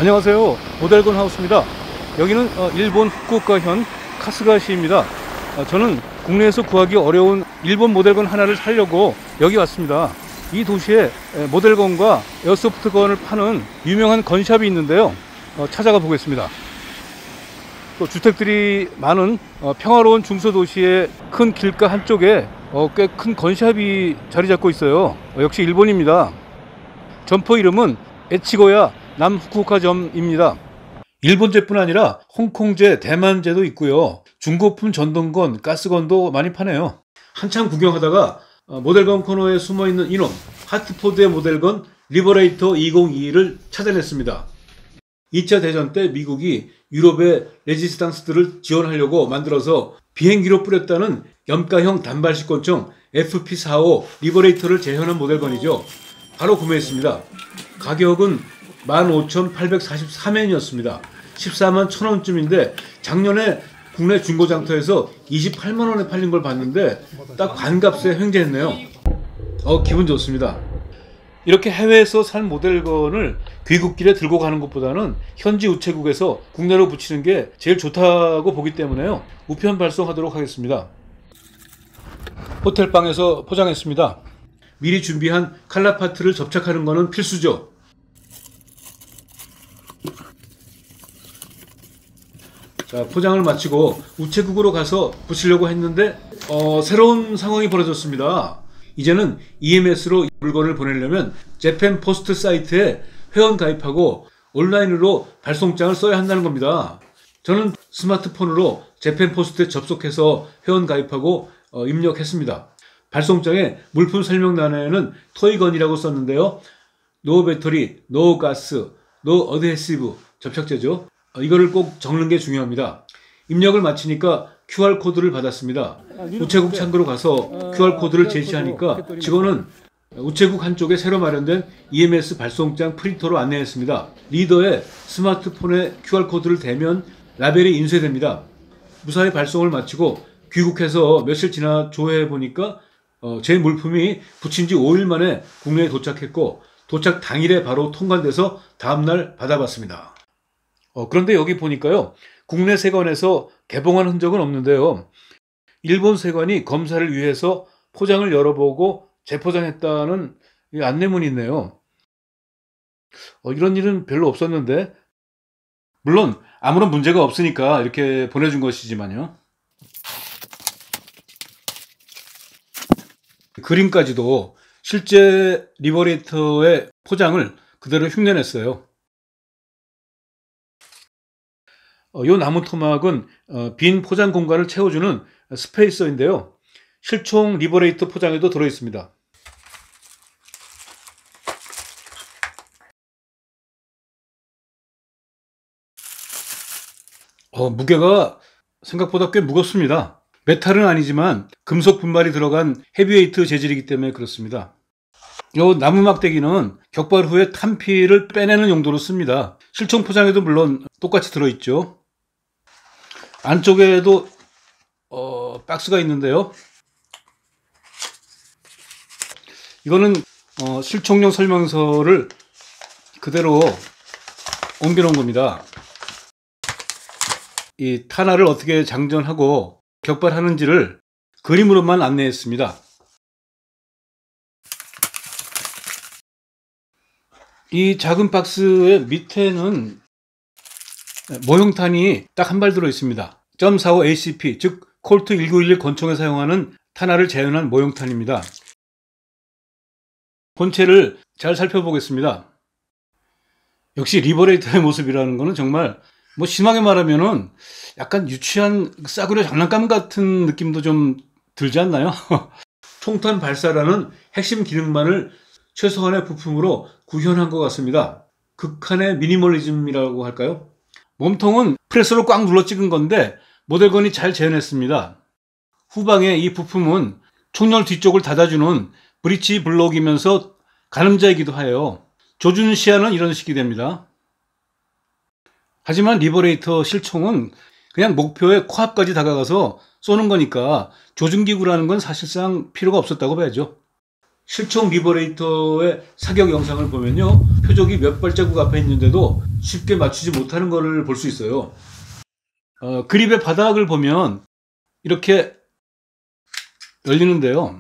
안녕하세요. 모델건 하우스입니다. 여기는 일본 후쿠오카현 카스가시입니다. 저는 국내에서 구하기 어려운 일본 모델건 하나를 사려고 여기 왔습니다. 이 도시에 모델건과 에어소프트건을 파는 유명한 건샵이 있는데요. 찾아가 보겠습니다. 또 주택들이 많은 평화로운 중소도시의 큰 길가 한쪽에 꽤 큰 건샵이 자리 잡고 있어요. 역시 일본입니다. 점포 이름은 에치고야 남후쿠오카점입니다. 일본제뿐 아니라 홍콩제, 대만제도 있고요. 중고품 전동건, 가스건도 많이 파네요. 한참 구경하다가 모델건 코너에 숨어있는 이놈, 하트포드의 모델건 리버레이터 2022를 찾아냈습니다. 2차 대전 때 미국이 유럽의 레지스탕스들을 지원하려고 만들어서 비행기로 뿌렸다는 염가형 단발식권총 FP45 리버레이터를 재현한 모델건이죠. 바로 구매했습니다. 가격은 15,843엔이었습니다. 14만 1,000원쯤인데 작년에 국내 중고장터에서 28만원에 팔린 걸 봤는데 딱 반값에 횡재했네요. 기분 좋습니다. 이렇게 해외에서 산 모델건을 귀국길에 들고 가는 것보다는 현지 우체국에서 국내로 붙이는 게 제일 좋다고 보기 때문에요. 우편 발송하도록 하겠습니다. 호텔방에서 포장했습니다. 미리 준비한 칼라파트를 접착하는 것은 필수죠. 자, 포장을 마치고 우체국으로 가서 붙이려고 했는데 새로운 상황이 벌어졌습니다. 이제는 EMS로 물건을 보내려면 재팬포스트 사이트에 회원 가입하고 온라인으로 발송장을 써야 한다는 겁니다. 저는 스마트폰으로 재팬포스트에 접속해서 회원 가입하고 입력했습니다. 발송장에 물품 설명란에는 토이건이라고 썼는데요. 노 배터리, 노 가스, 노 어드헤시브 접착제죠. 이거를 꼭 적는 게 중요합니다. 입력을 마치니까 QR코드를 받았습니다. 우체국 창구로 가서 QR코드를 제시하니까 직원은 우체국 한쪽에 새로 마련된 EMS 발송장 프린터로 안내했습니다. 리더에 스마트폰에 QR코드를 대면 라벨이 인쇄됩니다. 무사히 발송을 마치고 귀국해서 며칠 지나 조회해 보니까 제 물품이 붙인 지 5일 만에 국내에 도착했고 도착 당일에 바로 통관돼서 다음날 받아봤습니다. 그런데 여기 보니까요. 국내 세관에서 개봉한 흔적은 없는데요. 일본 세관이 검사를 위해서 포장을 열어보고 재포장했다는 안내문이 있네요. 이런 일은 별로 없었는데 물론 아무런 문제가 없으니까 이렇게 보내준 것이지만요. 그림까지도 실제 리버레이터의 포장을 그대로 흉내냈어요. 이 나무 토막은 빈 포장 공간을 채워주는 스페이서인데요. 실총 리버레이터 포장에도 들어있습니다. 무게가 생각보다 꽤 무겁습니다. 메탈은 아니지만 금속 분말이 들어간 헤비웨이트 재질이기 때문에 그렇습니다. 이 나무 막대기는 격발 후에 탄피를 빼내는 용도로 씁니다. 실총 포장에도 물론 똑같이 들어있죠. 안쪽에도 박스가 있는데요. 이거는 실총용 설명서를 그대로 옮겨 놓은 겁니다. 이 탄화를 어떻게 장전하고 격발하는지를 그림으로만 안내했습니다. 이 작은 박스의 밑에는 모형탄이 딱 한 발 들어 있습니다. .45 ACP, 즉 콜트 1911 권총에 사용하는 탄화를 재현한 모형탄입니다. 본체를 잘 살펴보겠습니다. 역시 리버레이터의 모습이라는 것은 정말 심하게 말하면은 약간 유치한 싸구려 장난감 같은 느낌도 좀 들지 않나요? 총탄 발사라는 핵심 기능만을 최소한의 부품으로 구현한 것 같습니다. 극한의 미니멀리즘이라고 할까요? 몸통은 프레스로 꽉 눌러 찍은 건데 모델건이 잘 재현했습니다. 후방에 이 부품은 총열 뒤쪽을 닫아주는 브리치 블록이면서 가늠자이기도 해요. 조준 시야는 이런 식이 됩니다. 하지만 리버레이터 실총은 그냥 목표의 코앞까지 다가가서 쏘는 거니까 조준기구라는 건 사실상 필요가 없었다고 봐야죠. 실총 리버레이터의 사격 영상을 보면요. 표적이 몇 발자국 앞에 있는데도 쉽게 맞추지 못하는 것을 볼 수 있어요. 그립의 바닥을 보면 이렇게 열리는데요.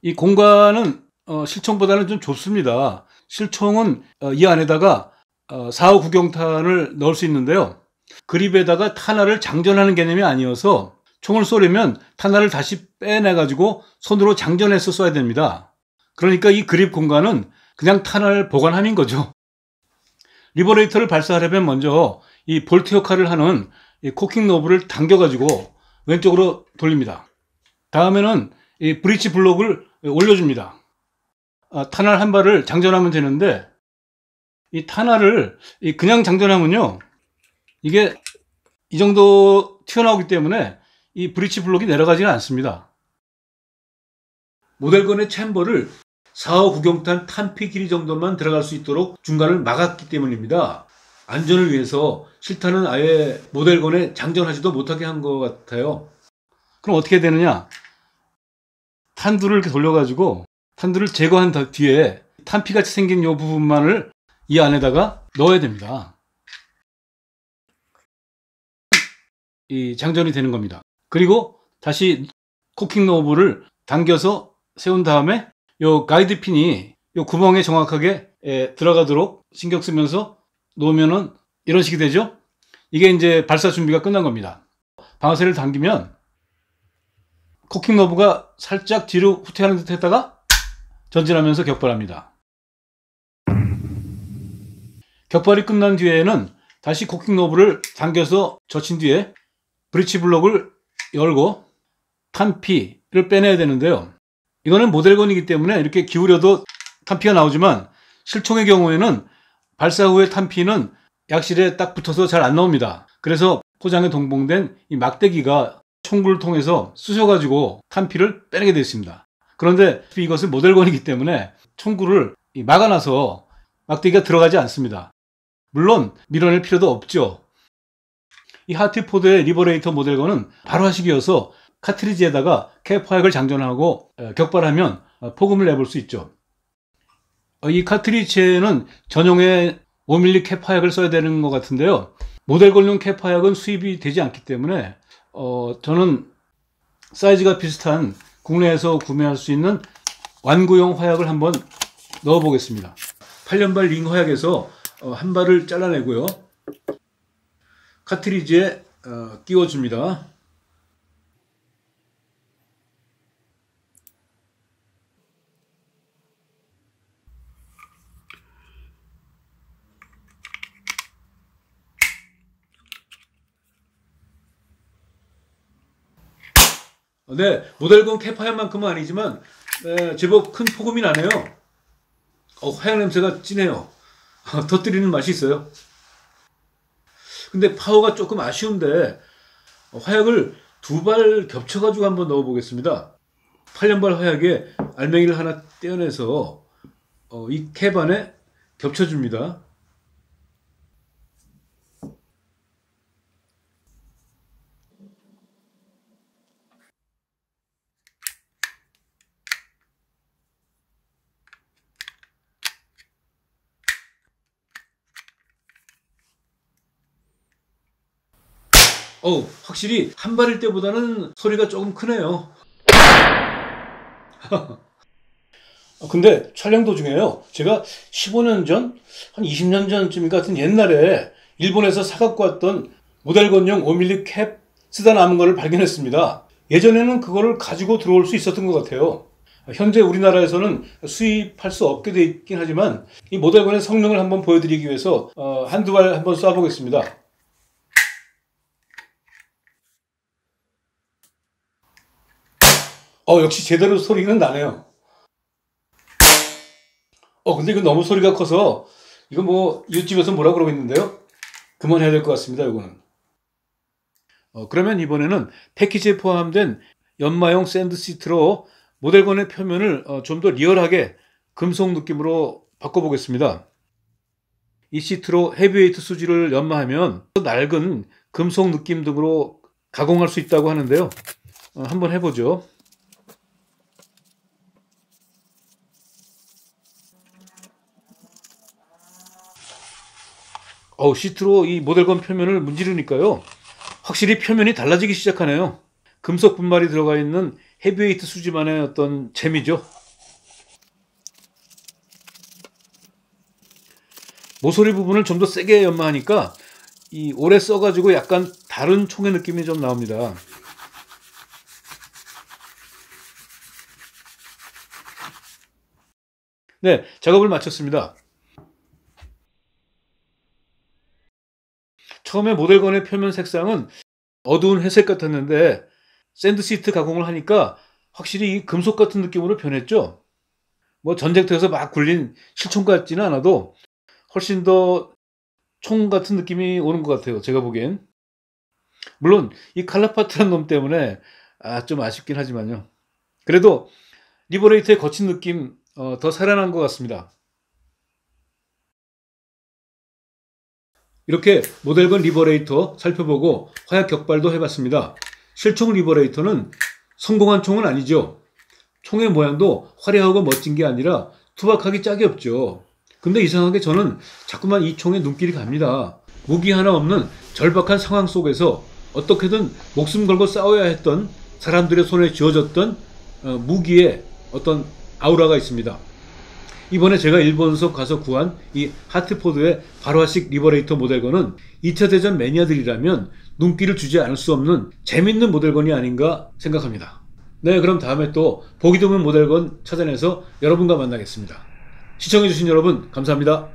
이 공간은 실총보다는 좀 좁습니다. 실총은 이 안에다가 4호 구경탄을 넣을 수 있는데요. 그립에다가 탄화를 장전하는 개념이 아니어서 총을 쏘려면 탄화를 다시 빼내가지고 손으로 장전해서 쏴야 됩니다. 그러니까 이 그립 공간은 그냥 탄화를 보관함인 거죠. 리버레이터를 발사하려면 먼저 이 볼트 역할을 하는 이 코킹 노브를 당겨가지고 왼쪽으로 돌립니다. 다음에는 이 브리치 블록을 올려줍니다. 탄알 한 발을 장전하면 되는데 이 탄알을 그냥 장전하면요, 이게 이 정도 튀어나오기 때문에 이 브리치 블록이 내려가지는 않습니다. 모델건의 챔버를 4호 구경탄 탄피 길이 정도만 들어갈 수 있도록 중간을 막았기 때문입니다. 안전을 위해서 실탄은 아예 모델건에 장전하지도 못하게 한 것 같아요. 그럼 어떻게 되느냐? 탄두를 이렇게 돌려가지고 탄두를 제거한 뒤에 탄피같이 생긴 이 부분만을 이 안에다가 넣어야 됩니다. 이 장전이 되는 겁니다. 그리고 다시 코킹 노브를 당겨서 세운 다음에 요 가이드 핀이 요 구멍에 정확하게 들어가도록 신경 쓰면서 놓으면은 이런 식이 되죠. 이게 이제 발사 준비가 끝난 겁니다. 방아쇠를 당기면 코킹 노브가 살짝 뒤로 후퇴하는 듯 했다가 전진하면서 격발합니다. 격발이 끝난 뒤에는 다시 코킹 노브를 당겨서 젖힌 뒤에 브리치 블록을 열고 탄피를 빼내야 되는데요. 이거는 모델건이기 때문에 이렇게 기울여도 탄피가 나오지만 실총의 경우에는 발사 후에 탄피는 약실에 딱 붙어서 잘 안 나옵니다. 그래서 포장에 동봉된 이 막대기가 총구를 통해서 쑤셔가지고 탄피를 빼내게 되어 있습니다. 그런데 이것은 모델건이기 때문에 총구를 막아놔서 막대기가 들어가지 않습니다. 물론 밀어낼 필요도 없죠. 이 하티포드의 리버레이터 모델건은 발화식이어서 카트리지에다가 캡 화약을 장전하고 격발하면 폭음을 내볼 수 있죠. 이 카트리지에는 전용의 5mm 캡 화약을 써야 되는 것 같은데요. 모델건용 캡 화약은 수입이 되지 않기 때문에 저는 사이즈가 비슷한 국내에서 구매할 수 있는 완구용 화약을 한번 넣어 보겠습니다. 8년발 링 화약에서 한 발을 잘라내고요. 카트리지에 끼워줍니다. 네, 모델건 캡 화약만큼은 아니지만 제법 큰 폭음이 나네요. 화약 냄새가 진해요. 터뜨리는 맛이 있어요. 근데 파워가 조금 아쉬운데 화약을 두 발 겹쳐가지고 한번 넣어 보겠습니다. 8년발 화약에 알맹이를 하나 떼어내서 이 캡 안에 겹쳐줍니다. 확실히 한 발일 때보다는 소리가 조금 크네요. 근데 촬영 도중에요, 제가 15년 전, 한 20년 전쯤 같은 옛날에 일본에서 사갖고 왔던 모델건용 5mm 캡 쓰다 남은 거를 발견했습니다. 예전에는 그거를 가지고 들어올 수 있었던 것 같아요. 현재 우리나라에서는 수입할 수 없게 돼 있긴 하지만 이 모델건의 성능을 한번 보여드리기 위해서 한두 발 한번 쏴보겠습니다. 역시 제대로 소리는 나네요. 근데 이거 너무 소리가 커서 이거 뭐 이웃집에서 뭐라 그러고 있는데요. 그만해야 될 것 같습니다, 이거는. 그러면 이번에는 패키지에 포함된 연마용 샌드 시트로 모델건의 표면을 좀 더 리얼하게 금속 느낌으로 바꿔보겠습니다. 이 시트로 헤비웨이트 수지를 연마하면 낡은 금속 느낌 등으로 가공할 수 있다고 하는데요. 한번 해보죠. 시트로 이 모델건 표면을 문지르니까요, 확실히 표면이 달라지기 시작하네요. 금속 분말이 들어가 있는 헤비웨이트 수지만의 어떤 재미죠. 모서리 부분을 좀 더 세게 연마하니까 이 오래 써가지고 약간 다른 총의 느낌이 좀 나옵니다. 네, 작업을 마쳤습니다. 처음에 모델건의 표면 색상은 어두운 회색 같았는데 샌드 시트 가공을 하니까 확실히 이 금속 같은 느낌으로 변했죠. 뭐 전쟁터에서 막 굴린 실총 같지는 않아도 훨씬 더 총 같은 느낌이 오는 것 같아요, 제가 보기엔. 물론 이 칼라파트란 놈 때문에 좀 아쉽긴 하지만요. 그래도 리버레이터의 거친 느낌 더 살아난 것 같습니다. 이렇게 모델건 리버레이터 살펴보고 화약 격발도 해봤습니다. 실총 리버레이터는 성공한 총은 아니죠. 총의 모양도 화려하고 멋진 게 아니라 투박하기 짝이 없죠. 근데 이상하게 저는 자꾸만 이 총에 눈길이 갑니다. 무기 하나 없는 절박한 상황 속에서 어떻게든 목숨 걸고 싸워야 했던 사람들의 손에 쥐어졌던 무기의 어떤 아우라가 있습니다. 이번에 제가 일본에서 가서 구한 이 하트포드의 발화식 리버레이터 모델건은 2차 대전 매니아들이라면 눈길을 주지 않을 수 없는 재밌는 모델건이 아닌가 생각합니다. 네, 그럼 다음에 또 보기 드문 모델건 찾아내서 여러분과 만나겠습니다. 시청해주신 여러분 감사합니다.